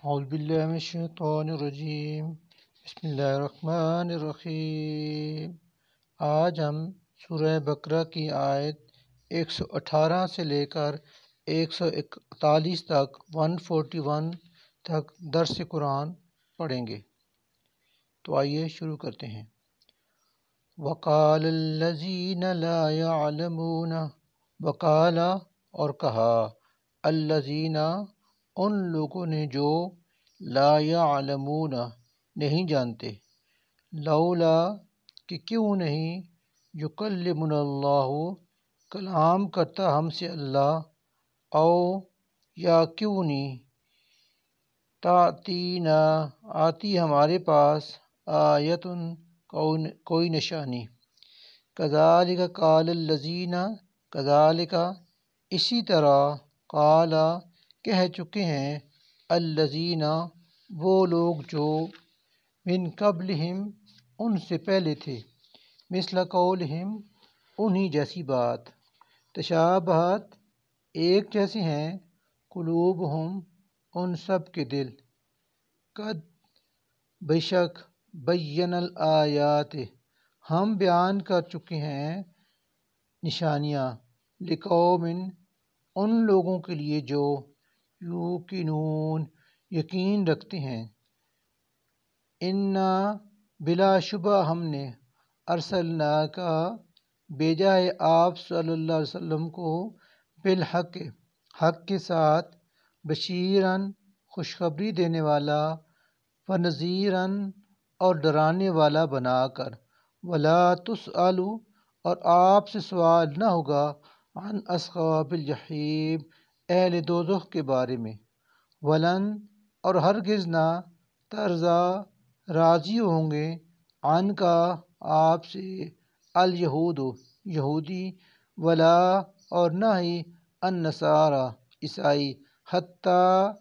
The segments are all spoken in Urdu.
اعوذ باللہ من الشیطان الرجیم بسم اللہ الرحمن الرحیم۔ آج ہم سورہ بقرہ کی آیت 118 سے لے کر 141 تک 141 تک درس قرآن پڑھیں گے۔ تو آئیے شروع کرتے ہیں۔ وقال الذین لا يعلمون، وقال اور کہا، الذین ان لوگوں نے جو لا يعلمون نہیں جانتے، لولا کہ کیوں نہیں، یکلمنا اللہ کلام کرتا ہم سے اللہ، او یا کیوں نہیں، تأتینا آتی ہمارے پاس، آیتن کوئی نشانی، کذالک قال الذین کذالک اسی طرح، قال کہہ چکے ہیں، الذین وہ لوگ جو من قبلہم ان سے پہلے تھے، مثل قولہم انہی جیسی بات، تشابہت ایک جیسے ہیں، قلوبہم ان سب کے دل، قد بے شک بین الآیات ہم بیان کر چکے ہیں نشانیاں، لقوم ان لوگوں کے لیے جو یوقنون یقین رکھتے ہیں، انا بلا شبہ ہم نے، ارسلناک بھیجا ہے آپ صلی اللہ علیہ وسلم کو، بالحق حق کے ساتھ، بشیراً خوشخبری دینے والا، ونذیراً اور ڈرانے والا بنا کر، ولا تسأل اور آپ سے سوال نہ ہوگا، عن اصحاب الجحیم اہل دوزخ کے بارے میں، ولن اور ہرگز نہ، ترضا راضی ہوں گے، عن کا آپ سے، الیہود یہودی، ولا اور نہ ہی، النصارى عیسائی، حتیٰ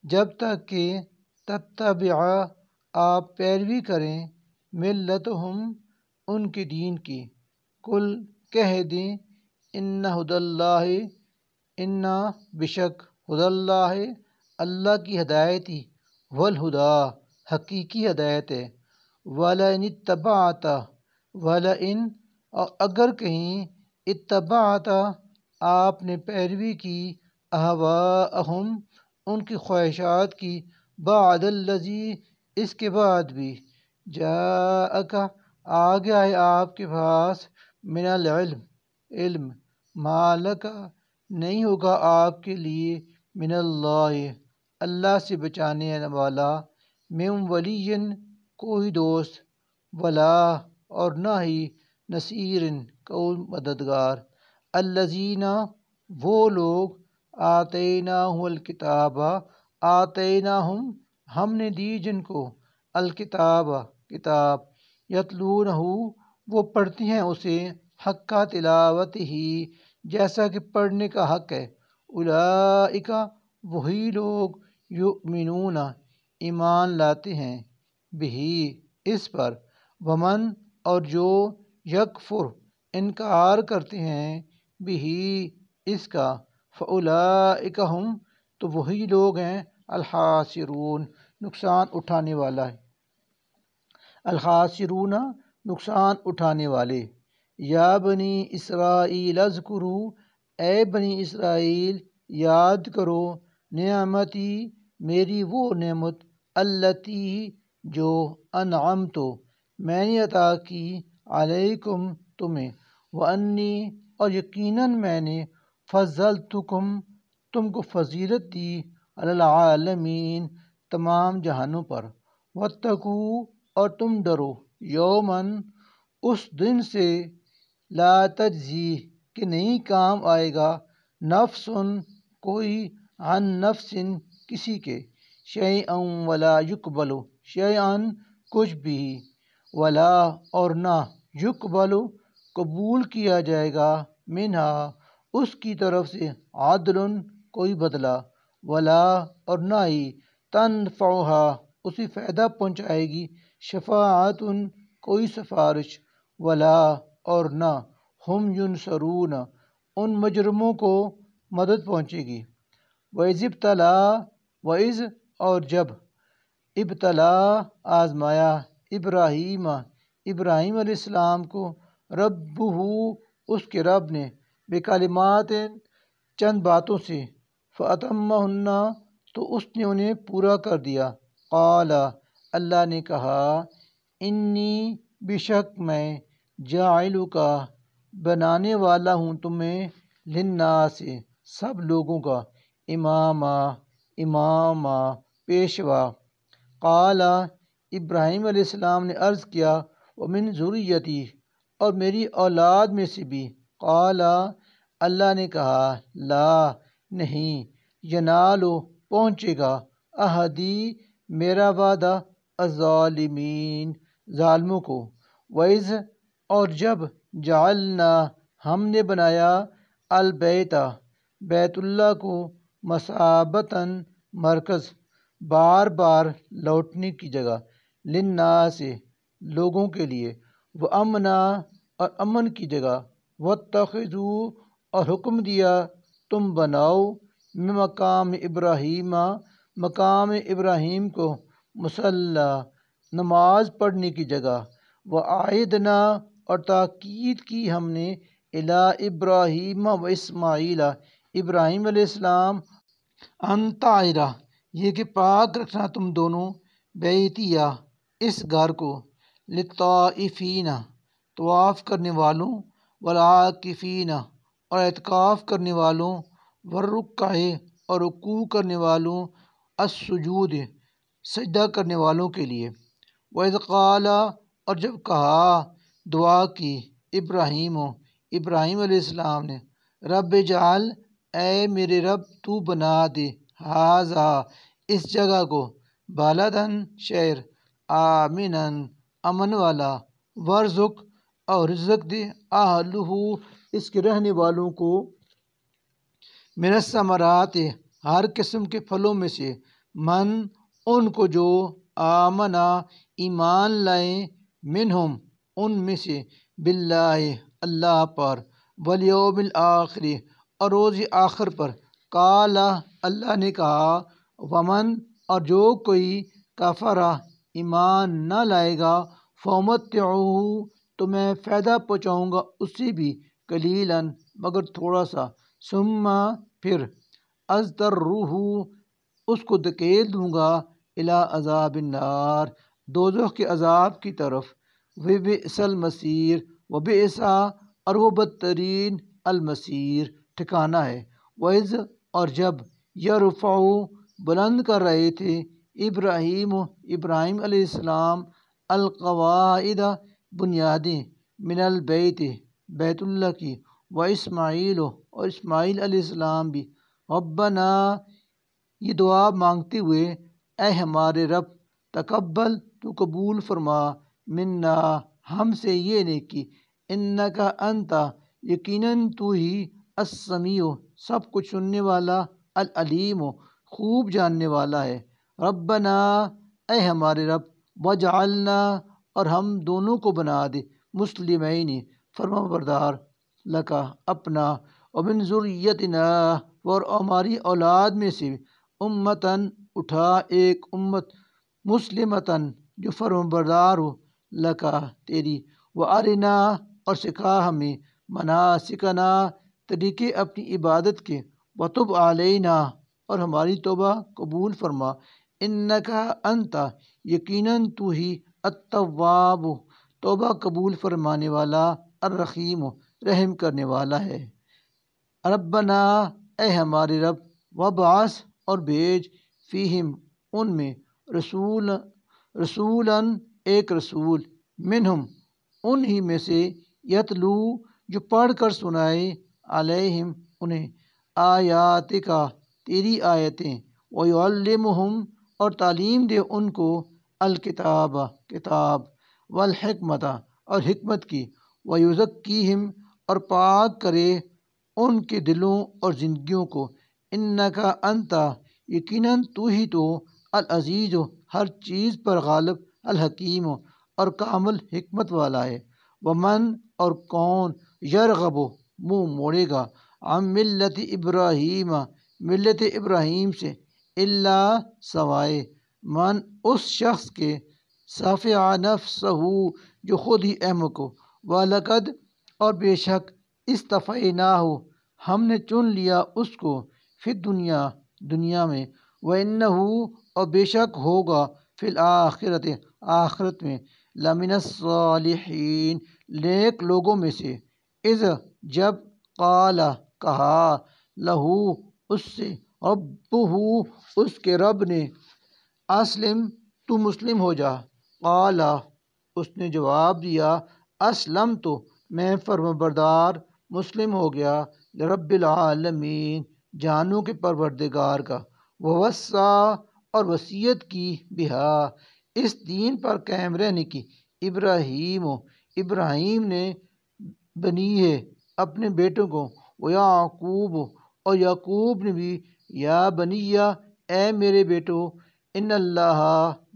جب تک کہ، تتبع آپ پیروی کریں، ملتہم ان کے دین کی، قل کہہ دیں، ان ھدی اللہ ان بشک ھدی اللہ اللہ کی ہدایت ہی، والہدی حقیقی ہدایت ہے، ولئن اتبعت ولئن اور اگر کہیں، اتبعت آپ نے پیروی کی، اہواءہم ان کی خواہشات کی، بعد الذی اس کے بعد بھی، جاءک آ گیا ہے آپ کے پاس، من العلم علم، ما لک نہیں ہوگا آپ کے لیے، من اللہ اللہ سے بچانے والا، من ولی کوئی دوست، ولا اور نہ ہی، نصیر کوئی مددگار، الذین وہ لوگ، آتیناہم الکتاب آتیناہم ہم نے دی جن کو، الکتاب کتاب، یتلونہ وہ پڑھتے ہیں اسے، حق تلاوت ہی جیسا کہ پڑھنے کا حق ہے، اولئک وہی لوگ، یؤمنون ایمان لاتے ہیں، بہی اس پر، ومن اور جو، یکفر انکار کرتے ہیں، بہی اس کا، فاولئک ہم تو وہی لوگ ہیں، الخاسرون نقصان اٹھانے والا ہے، الخاسرون نقصان اٹھانے والے، یا بنی اسرائیل اذکروا اے بنی اسرائیل یاد کرو، نعمتی میری وہ نعمت، التی جو، انعمت میں نے عطا کی، علیکم تمہیں، وانی اور یقیناً میں نے، فضلتکم تم کو فضیلت دی، علی العالمین تمام جہانوں پر، واتقوا اور تم ڈرو، یوماً اس دن سے، لا تجزی کہ نہیں کام آئے گا، نفس کوئی، عن نفس کسی کے، شیئا ولا یقبل شیئا کچھ بھی، ولا اور نہ، یقبل قبول کیا جائے گا، منہا اس کی طرف سے، عدل کوئی بدلہ، ولا اور نہ ہی، تنفعها اسے فائدہ پہنچائے گی، شفاعت کوئی سفارش، ولا اور نہ، ہم ینصرون ان مجرموں کو مدد پہنچے گی، وَإِذِ ابْتَلَىٰ وَإِذ اور جب ابتلا آزمایا ابراہیم ابراہیم علیہ السلام کو ربہ اس کے رب نے بکلمات چند باتوں سے فاتمہن تو اس نے انہیں پورا کر دیا قال اللہ نے کہا انی بشک میں جاعلک بنانے والا ہوں تمہیں للناس سب لوگوں کا امام پیشوا قال ابراہیم علیہ السلام نے عرض کیا ومن ذریتی اور میری اولاد میں سے بھی قال اللہ نے کہا لا نہیں ینالو پہنچے گا عہدی میرا وعدہ الظالمین ظالموں کو وَإِذْ اور جب جعلنا ہم نے بنایا البیت بیت اللہ کو مثابتاً مرکز بار بار لوٹنے کی جگہ للناس لوگوں کے لیے وامنا اور امن کی جگہ واتخذوا اور حکم دیا تم بناؤ مقام ابراہیم مقام ابراہیم کو مصلی نماز پڑھنے کی جگہ وعیدنا اور تاکید کی ہم نے الی ابراہیم و اسماعیل ابراہیم علیہ السلام ان طاہرہ یہ کہ پاک رکھنا تم دونوں بیتیا اس گھر کو للطائفین طواف کرنے والوں والعاکفین اور اعتکاف کرنے والوں والرکع اور رکوع کرنے والوں السجود سجدہ کرنے والوں کے لیے وَإِذْ قَالَ اور جب کہا دعا کی ابراہیم علیہ السلام نے رب اجعل اے میرے رب تو بنا دے ھذا اس جگہ کو بلدن شہر آمناً امن والا ورزق اور رزق دے اہلہ اس کے رہنے والوں کو من الثمرات ہر قسم کے پھلوں میں سے من ان کو جو آمنا ایمان لائیں منہم ان میں سے باللہ اللہ پر والیوم الآخر اور روز آخر پر قال اللہ نے کہا ومن اور جو کوئی کفر ایمان نہ لائے گا فامتعوہ تو میں فائدہ پہنچاؤں گا اسے بھی قلیلاً مگر تھوڑا سا ثم پھر اضطرہ اس کو دھکیل دوں گا الی عذاب النار دوزخ کے عذاب کی طرف وبئس المصیر وبئس اور وہ بدترین المصیر ٹھکانہ ہے وَإِذْ اور جب یرفع بلند کر رہے تھے ابراہیم علیہ السلام القواعد بنیادیں من البیت بیت اللہ کی واسماعیل اور اسماعیل علیہ السلام بھی ربنا یہ دعا مانگتے ہوئے اے ہمارے رب تقبل تو قبول فرما منا ہم سے یہ نیکی انکا انتا یقیناً تو ہی السمیع سب کچھ سننے والا العلیم خوب جاننے والا ہے ربنا اے ہمارے رب وجعلنا اور ہم دونوں کو بنا دے مسلمین فرما بردار لکا اپنا ومن ذریتنا اور ہماری اولاد میں سے امتاً اٹھا ایک امت مسلمتاً جو فرما بردار ہو لکا تیری وارنا اور سکھا ہمیں مناسکنا طریقے اپنی عبادت کے وتب علینا اور ہماری توبہ قبول فرما انکا انتا یقیناً تو ہی التواب توبہ قبول فرمانے والا الرحیم رحم کرنے والا ہے ربنا اے ہمارے رب وبعث اور بھیج فیہم ان میں رسولاً ایک رسول منہم ان ہی میں سے یتلو جو پڑھ کر سنائے علیہم انہیں آیاتکا تیری آیتیں ویعلمہم اور تعلیم دے ان کو الکتاب کتاب والحکمت اور حکمت کی ویزکیہم اور پاک کرے ان کے دلوں اور زندگیوں کو انکا انتا یقیناً تو ہی تو العزیز ہر چیز پر غالب الحکیم اور کامل حکمت والا ہے ومن اور کون یرغب منہ موڑے گا عن ملت ابراہیم ملت ابراہیم سے الا سوائے من اس شخص کے صافع نفسہ جو خود ہی احمق ہو، وَلَقَدْ اور بے شک اصطفیناہ ہم نے چن لیا اس کو، فی دنیا دنیا میں، وَإِنَّهُ اور بے شک ہوگا فی الآخرت آخرت میں، لَمِنَ الصَّالِحِينَ نیک لوگوں میں سے، اذ جب قال کہا لہو اس سے ربہ اس کے رب نے اسلم تو مسلم ہو جا، قال اس نے جواب دیا اسلم تو میں فرمانبردار مسلم ہو گیا، رب العالمین جہانوں کے پروردگار کا، ووصا اور وصیت کی بہا اس دین پر قائم رہنے کی، ابراہیم نے بنی ہے اپنے بیٹوں کو، ویعقوب اور یعقوب نے بھی، یا بنیا اے میرے بیٹو، ان اللہ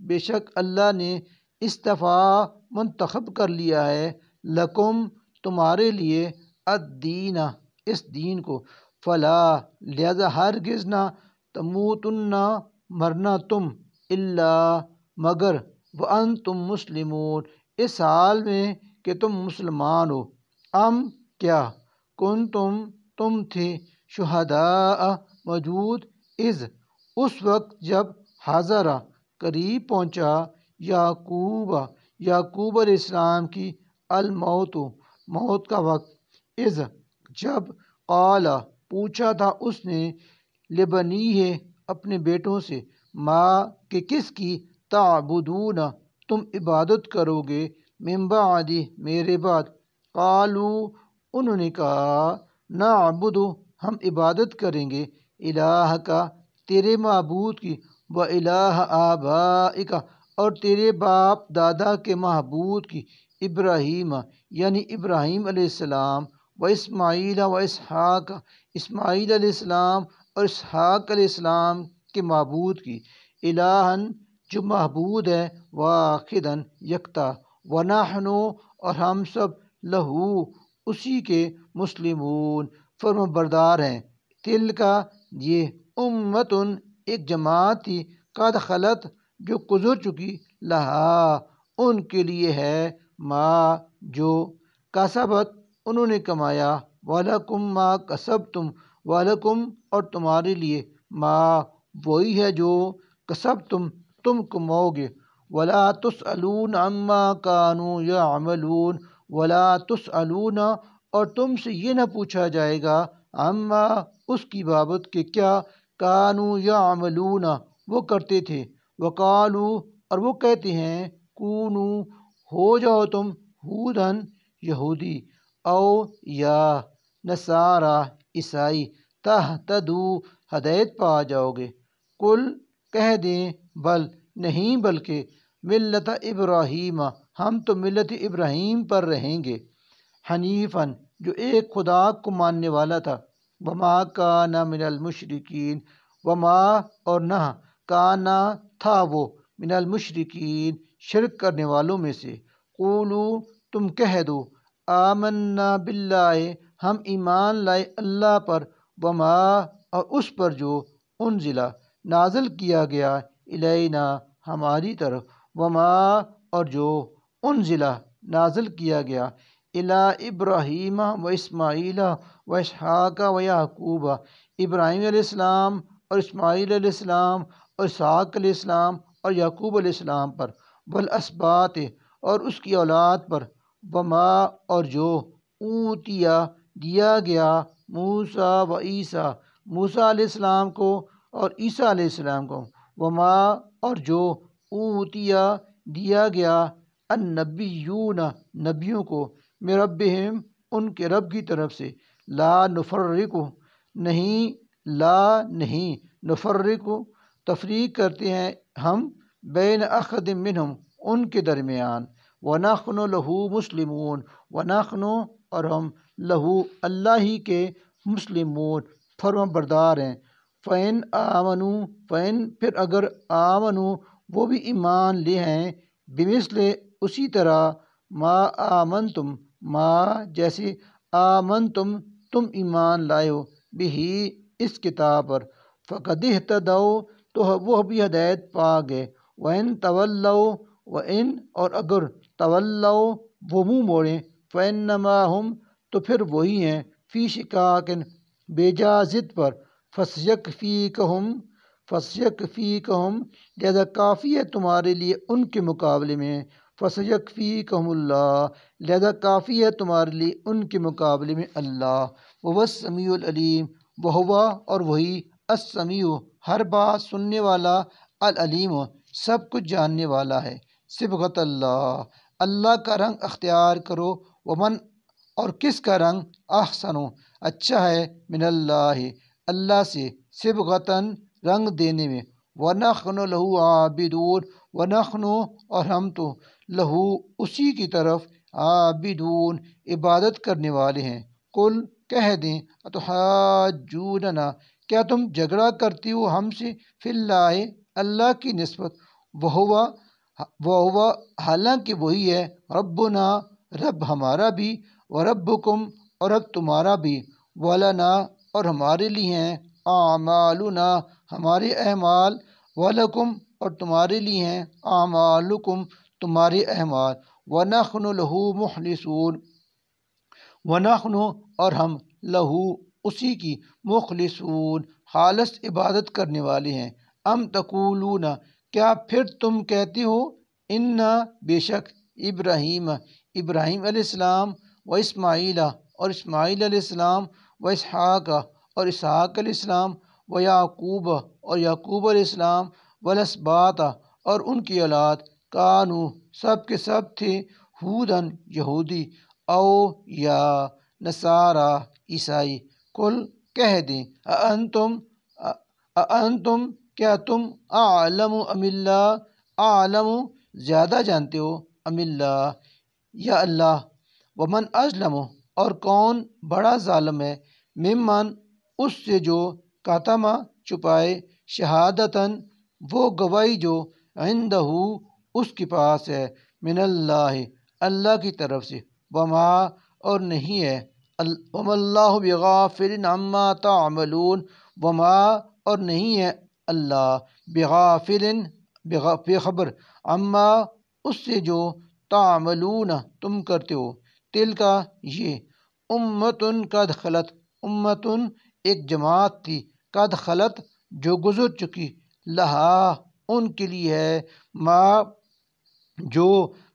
بے شک اللہ نے اصطفیٰ منتخب کر لیا ہے، لکم تمہارے لیے، الدین اس دین کو، فلا لہذا ہرگز نہ، تموتن مرنا تم، الا مگر، وانتم مسلمون اس حال میں کہ تم مسلمان ہو، کیا تم تھے، شہداء موجود، اذ اس وقت جب، حضرہ قریب پہنچا، یعقوب علیہ السلام کی، الموت موت کا وقت، اذ جب، قال پوچھا تھا اس نے، لبنیہ اپنے بیٹوں سے، ماں کہ کس کی، تعبدون تم عبادت کرو گے، من بعدی میرے بعد، قالوا انہوں نے کہا، نعبد ہم عبادت کریں گے، الہ کا تیرے معبود کی، و الہ آبائک اور تیرے باپ دادا کے معبود کی، ابراہیم یعنی ابراہیم علیہ السلام، و اسماعیل و اسحاق اسماعیل علیہ السلام اور اسحاق علیہ السلام کے معبود کی، الہن جو معبود ہے، واحدن یکتا، ونحن اور ہم سب، لہو اسی کے، مسلمون فرمانبردار ہیں، تل کا یہ، امتن ایک جماعت تھی، قد خلت جو گزر چکی، لہا ان کے لیے ہے، ما جو، کسبت انہوں نے کمایا، وَلَكُمْ ما کسبتم وَلَكُمْ اور تمہارے لیے، ما وہی ہے جو، کسبتم تم کماؤ گے، وَلَا تُسْأَلُونَ عَمَّا كَانُوا يَعْمَلُونَ وَلَا تُسْأَلُونَ اور تم سے یہ نہ پوچھا جائے گا، عما اس کی بابت کہ کیا، کانوا یعملون وہ کرتے تھے، وقالوا اور وہ کہتے ہیں، کونو ہو جاؤ تم، ہودن یہودی، او یا نصارا عیسائی، تہتدو ہدایت پا جاؤ گے، کل کہہ دیں، بل نہیں بلکہ، ملت ابراہیم ہم تو ملت ابراہیم پر رہیں گے، حنیفاً جو ایک خدا کو ماننے والا تھا، وما کان من المشرکین وما اور نہ، کانا تھا وہ، من المشرکین شرک کرنے والوں میں سے، قولو تم کہہ دو، آمنا باللہ ہم ایمان لائے اللہ پر، وما اور اس پر جو، انزلہ نازل کیا گیا، الینا ہماری طرف، وما اور جو، انزلہ نازل کیا گیا، الی ابراہیم و اسماعیل و اسحاق و یعقوب ابراہیم علیہ السلام اور اسماعیل علیہ السلام اور اسحاق علیہ السلام اور یعقوب علیہ السلام پر، والاسباط اور اس کی اولاد پر، وما اور جو، اوتیا دیا گیا، موسیٰ و عیسیٰ موسیٰ علیہ السلام کو اور عیسیٰ علیہ السلام کو، وما اور جو، اوتیا دیا گیا، النبیون نبیوں کو، من ربہم ان کے رب کی طرف سے، لا نفرق نہیں نفرق تفریق کرتے ہیں ہم، بین احد منہم ان کے درمیان، ونحن لہ مسلمون ونحن اور ہم، لہ اللہ ہی کے، مسلمون فرمان بردار ہیں، فَإِنْ آمنوا فَإِنْ پھر اگر، آمنوا وہ بھی ایمان لے ہیں، بمثل اسی طرح، ما آمنتم ما جیسے، آمنتم تم ایمان لائے ہو، بہی اس کتاب پر، فقد اہتدوا تو وہ بھی ہدایت پا گئے۔ وَإِن تَوَلَّوْا وَإِن اور اگر تولوا وہ منہ موڑیں فَإِنَّمَا هُمْ تو پھر وہی ہیں فی شقاق بے جا ضد پر فَسَيَكْفِيكَهُمْ لہذا کافی ہے تمہارے لیے ان کے مقابلے میں فَسَيَكْفِيكَهُمُ اللَّهُ لہذا کافی ہے تمہارے لیے ان کے مقابلے میں اللہ۔ وَهُوَ السَّمِيعُ الْعَلِيمُ وَهُوَ اور وہی السمیع ہر بات سننے والا العلیم سب کچھ جاننے والا ہے۔ صبغت اللہ اللہ کا رنگ اختیار کرو ومن اور کس کا رنگ احسن اچھا ہے من اللہ اللہ سے صبغتاً رنگ دینے میں وَنَحْنُ لَهُ عَابِدُونَ وَنَحْنُ اور ہم تو لہو اسی کی طرف عابدون عبادت کرنے والے ہیں۔ قل کہہ دیں اتحاجوننا کیا تم جھگڑا کرتی ہو ہم سے فی اللہ اللہ کی نسبت وہو حالانکہ وہی ہے ربنا رب ہمارا بھی وربکم اور رب تمہارا بھی ولنا اور ہمارے لیے ہیں اعمالنا ہمارے اعمال ولکم اور تمہارے لیے ہیں اعمالکم تمہارے اعمال ونحن لہو مخلصون ونحن اور ہم لہو اسی کی مخلصون خالص عبادت کرنے والے ہیں۔ ام تقولون کیا پھر تم کہتے ہو ان بے شک ابراہیم علیہ السلام و اسماعیل اور اسماعیل علیہ السلام و اسحاق اور اسحاق علیہ السلام و یعقوب اور یعقوب علیہ السلام والاسباط اور ان کی اولاد کانو سب کے سب تھے ہودن یہودی او یا نصارا عیسائی۔ قل کہہ دیں اانتم کیا تم اعلم ام اللہ اعلم زیادہ جانتے ہو ام اللہ یا اللہ ومن اظلم اور کون بڑا ظالم ہے ممن اس سے جو کاتم چھپائے شہادتاً وہ گواہی جو عندہ اس کے پاس ہے من اللہ اللہ کی طرف سے وما اور نہیں ہے وما اللہ بغافل عما تعملون وما اور نہیں ہے اللہ بغافل بے خبر عما اس سے جو تعملون تم کرتے ہو تل کا یہ امتن قد خلت امتن ایک جماعت تھی قد خلت جو گزر چکی لہا ان کے لیے ہے ما جو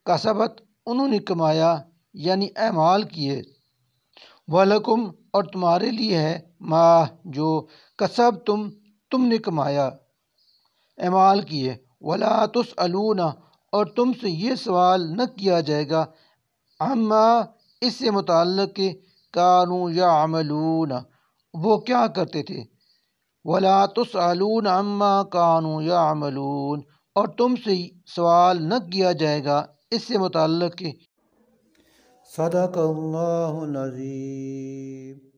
کسبت انہوں نے کمایا یعنی اعمال کیے وَلَكُمْ اور تمہارے لیے ہے ما جو کسب تم نے کمایا اعمال کیے وَلَا تُسْأَلُونَ اور تم سے یہ سوال نہ کیا جائے گا عما اس سے متعلق کہ کانوا یعملون وہ کیا کرتے تھے وَلَا تُسْأَلُونَ عما کانوا یعملون اور تم سے سوال نہ کیا جائے گا اس سے متعلق کہ صدق اللہ العظیم۔